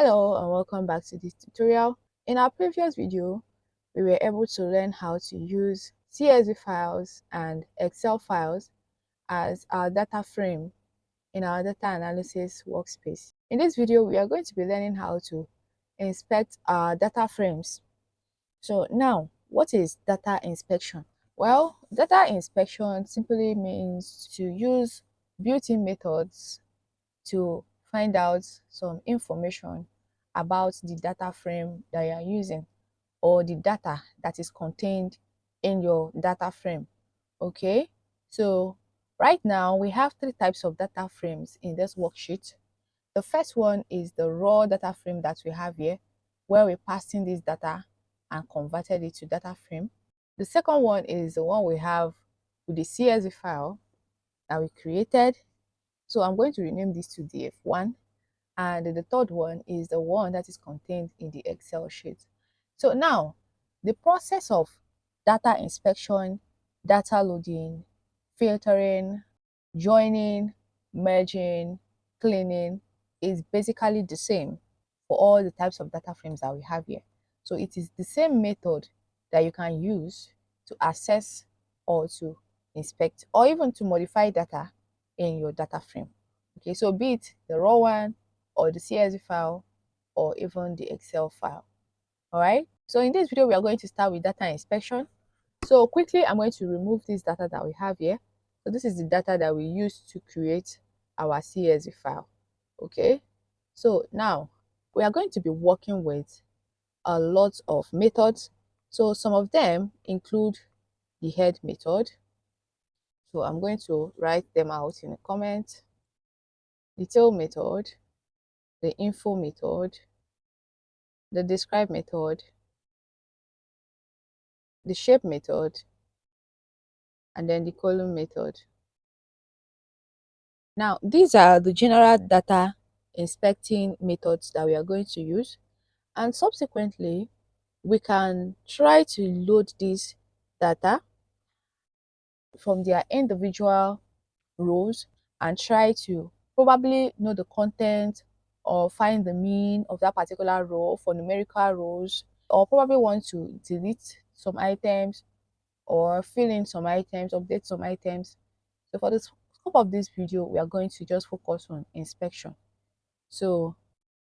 Hello and welcome back to this tutorial. In our previous video, we were able to learn how to use CSV files and Excel files as our data frame in our data analysis workspace. In this video, we are going to be learning how to inspect our data frames. So now, what is data inspection? Well, data inspection simply means to use built-in methods to find out some information about the data frame that you are using or the data that is contained in your data frame. Okay, so right now we have three types of data frames in this worksheet. The first one is the raw data frame that we have here, where we passed in this data and converted it to data frame. The second one is the one we have with the CSV file that we created. So I'm going to rename this to DF1. And the third one is the one that is contained in the Excel sheet. So now, the process of data inspection, data loading, filtering, joining, merging, cleaning is basically the same for all the types of data frames that we have here. So it is the same method that you can use to access or to inspect or even to modify data in your data frame. Okay, so be it the raw one or the CSV file or even the Excel file. All right, so in this video, we are going to start with data inspection. So quickly, I'm going to remove this data that we have here. So this is the data that we use to create our CSV file. Okay, so now we are going to be working with a lot of methods. So some of them include the head method. So I'm going to write them out in a comment. The tail method, the info method, the describe method, the shape method, and then the column method. Now, these are the general data inspecting methods that we are going to use. And subsequently, we can try to load this data from their individual rows and try to probably know the content or find the mean of that particular row for numerical rows, or probably want to delete some items or fill in some items, update some items. So for the scope of this video, we are going to just focus on inspection. So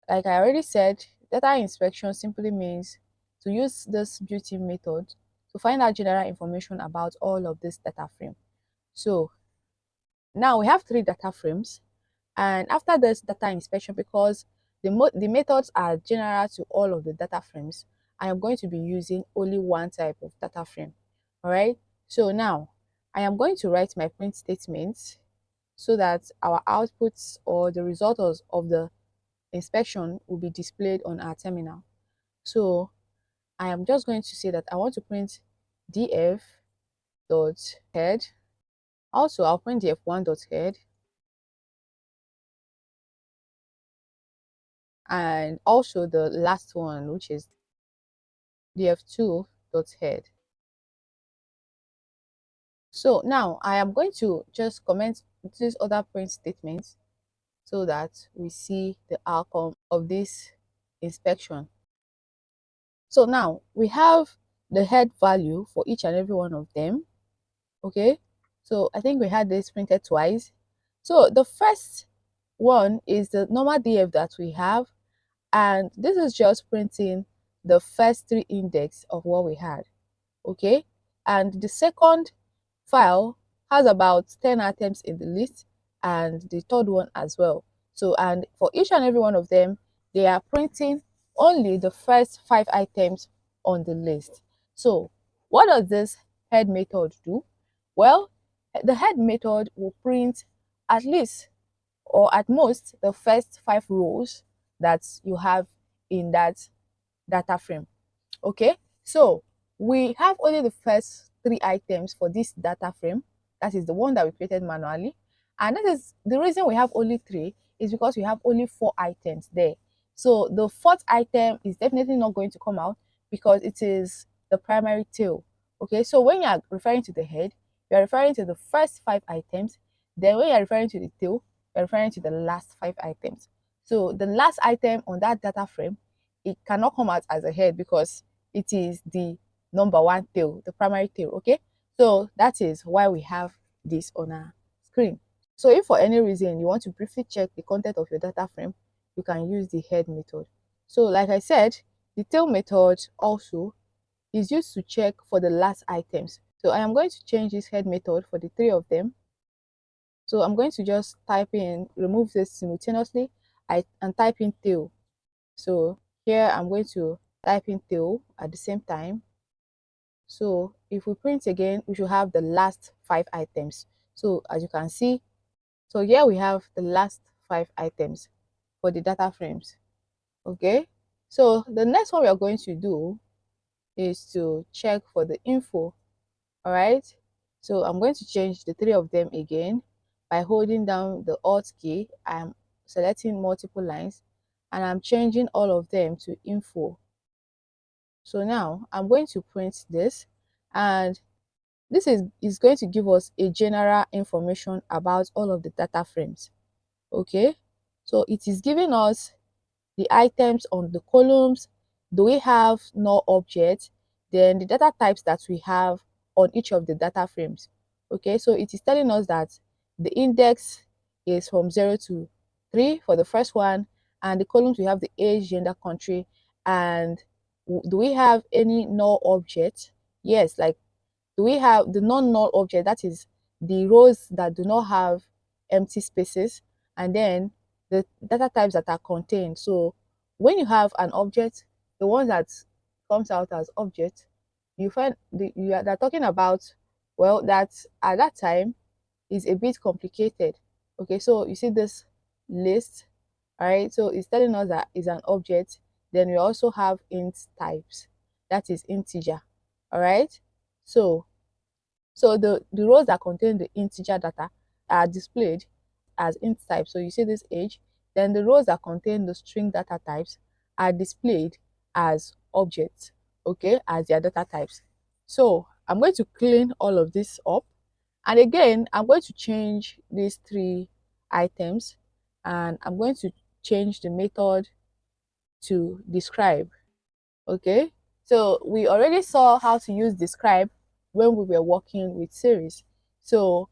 like I already said, data inspection simply means to use this built-in method to find out general information about all of this data frame. So now we have three data frames, and after this data inspection, because the methods are general to all of the data frames, I am going to be using only one type of data frame. All right, so now I am going to write my print statement so that our outputs or the results of the inspection will be displayed on our terminal. So I am just going to say that I want to print df dot head. Also, I'll print df1 dot head, and also the last one, which is df2 dot head. So now I am going to just comment these other print statements so that we see the outcome of this inspection. So now we have the head value for each and every one of them. Okay, so I think we had this printed twice. So the first one is the normal df that we have, and this is just printing the first three index of what we had. Okay, and the second file has about 10 items in the list, and the third one as well. So, and for each and every one of them, they are printing only the first 5 items on the list. So what does this head method do? Well, the head method will print at least or at most the first 5 rows that you have in that data frame. Okay, so we have only the first 3 items for this data frame. That is the one that we created manually, and that is the reason we have only 3 is because we have only 4 items there. So the fourth item is definitely not going to come out because it is the primary tail. Okay, so when you are referring to the head, you are referring to the first 5 items. Then when you are referring to the tail, you are referring to the last 5 items. So the last item on that data frame, it cannot come out as a head because it is the number one tail, the primary tail, okay? So that is why we have this on our screen. So if for any reason you want to briefly check the content of your data frame, you can use the head method. So like I said, the tail method also is used to check for the last items. So I am going to change this head method for the three of them. So I'm going to just type in, remove this simultaneously, and type in tail. So here I'm going to type in tail at the same time. So if we print again, we should have the last 5 items. So as you can see, so here we have the last 5 items for the data frames. Okay. So the next one we are going to do is to check for the info. All right. So I'm going to change the three of them again by holding down the Alt key. I'm selecting multiple lines and I'm changing all of them to info. So now I'm going to print this, and this is going to give us a general information about all of the data frames. Okay. So it is giving us the items on the columns, do we have null objects, then the data types that we have on each of the data frames. Okay, so it is telling us that the index is from 0 to 3 for the first one, and the columns we have the age, gender, country, and do we have any null objects? Yes, like do we have the non-null object, that is the rows that do not have empty spaces, and then the data types that are contained. So when you have an object, the one that comes out as object, you find they're talking about, well, that at that time is a bit complicated. Okay, so you see this list, all right? So it's telling us that is an object. Then we also have int types, that is integer, all right? So the rows that contain the integer data are displayed as int type. So you see this age. Then the rows that contain the string data types are displayed as objects, okay, as their data types. So I'm going to clean all of this up. And again, I'm going to change these 3 items, and I'm going to change the method to describe. Okay, so we already saw how to use describe when we were working with series. So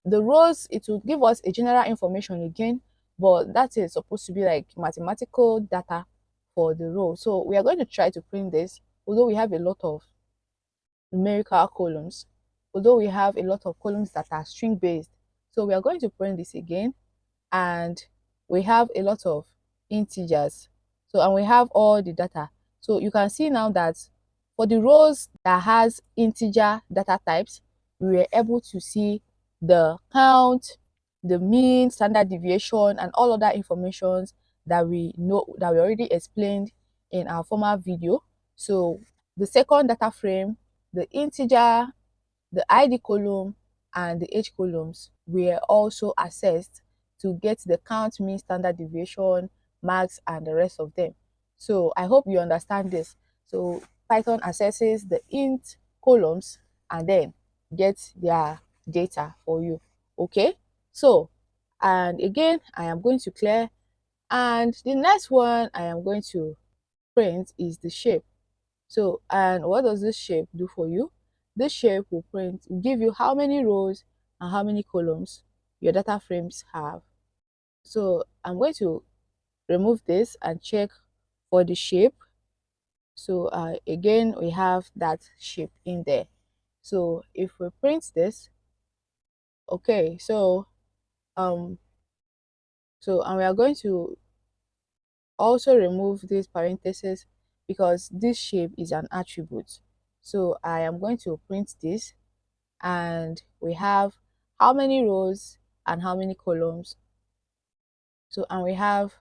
the rows, it will give us a general information again, but that is supposed to be like mathematical data for the row. So we are going to try to print this, although we have a lot of numerical columns, although we have a lot of columns that are string based. So we are going to print this again, and we have a lot of integers. So and we have all the data. So you can see now that for the rows that has integer data types, we were able to see the count, the mean, standard deviation, and all other informations that we know, that we already explained in our former video. So the second data frame, the integer, the ID column, and the age columns were also accessed to get the count, mean, standard deviation, marks, and the rest of them. So I hope you understand this. So Python accesses the int columns and then gets their data for you. Okay, so and again I am going to clear, and the next one I am going to print is the shape. So, and what does this shape do for you? This shape will give you how many rows and how many columns your data frames have. So I'm going to remove this and check for the shape. So again, we have that shape in there. So if we print this, okay, um, and we are going to also remove this parenthesis because this shape is an attribute. So I am going to print this, and we have how many rows and how many columns. So and we have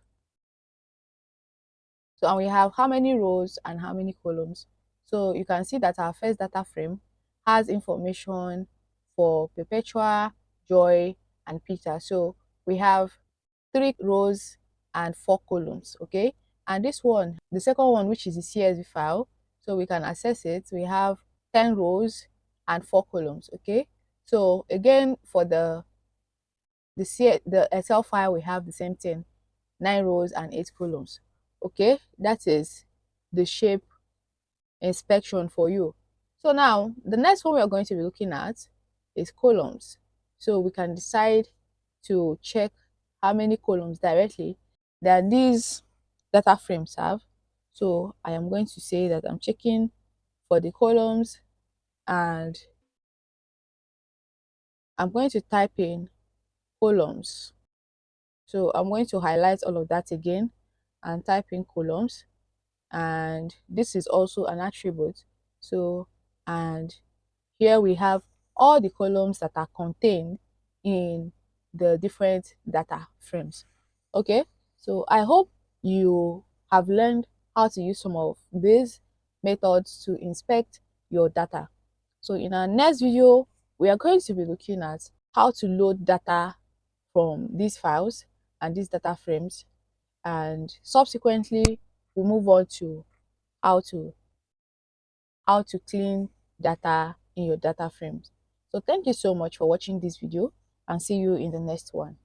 how many rows and how many columns. So you can see that our first data frame has information for Perpetua, Joy, and Peter. So we have 3 rows and 4 columns, okay? And this one, the second one, which is the CSV file, so we can access it. We have 10 rows and 4 columns, okay? So again, for the Excel file, we have the same thing. 9 rows and 8 columns. Okay, that is the shape inspection for you. So now the next one we are going to be looking at is columns. So we can decide to check how many columns directly that these data frames have. So I am going to say that I'm checking for the columns, and I'm going to type in columns. So I'm going to highlight all of that again and type in columns, and this is also an attribute. So, and here we have all the columns that are contained in the different data frames. Okay, so I hope you have learned how to use some of these methods to inspect your data. So in our next video, we are going to be looking at how to load data from these files and these data frames, and subsequently we'll move on to how to clean data in your data frames. So thank you so much for watching this video, and see you in the next one.